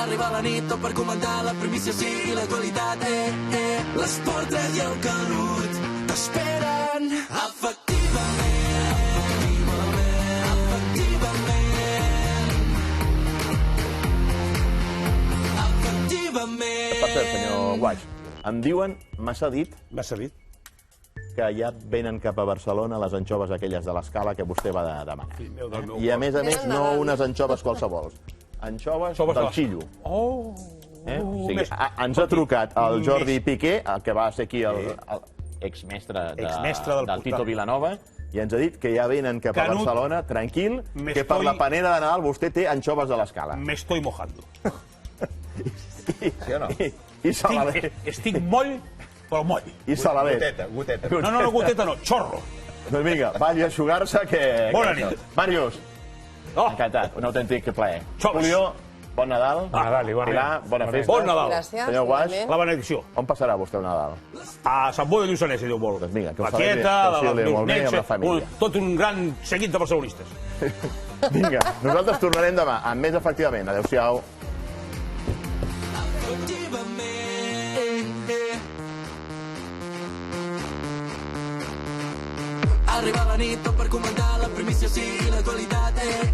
Arriba la nit tot per comentar la primícia sí i l'actualitat, l'Esport 3 i el Canut t'esperen. Efectivament. Per cert, senyor Guaix, em diuen, m'ha dit que ja venen cap a Barcelona les anxoves aquelles de l'escala que vostè va demanar. I a més, no unes anxoves qualsevol. Anxoves del Xillo. O sigui, ens ha trucat el Jordi Piqué, que va ser aquí l'exmestre del Tito Vilanova, i ens ha dit que ja venen cap a Barcelona, tranquil, que per la panera de Nadal vostè té anxoves de l'escala. Me estoy mojando. Sí o no? I Salalet. Estic moll, però moll. I Salalet. Goteta. No, goteta no, xorro. Doncs vinga, vagi a eixugar-se que... Bona nit. Màrius, encantat, un autèntic plaer. Julio, bon Nadal. Bon Nadal, igualment. Pilar, bona festa. Bon Nadal. Gràcies. Senyor Guaix, La benedicció. on passarà vostè el Nadal? A Sant Boi de Lluçanès, si Déu vol. Doncs vinga, que ho la celebri, tieta, que ho celebri molt bé amb la família. tot un gran seguit de barcelonistes. Vinga, nosaltres tornarem demà amb més efectivament. Adéu-siau. Arriba la nit tot per comentar la primícia sí i l'actualitat,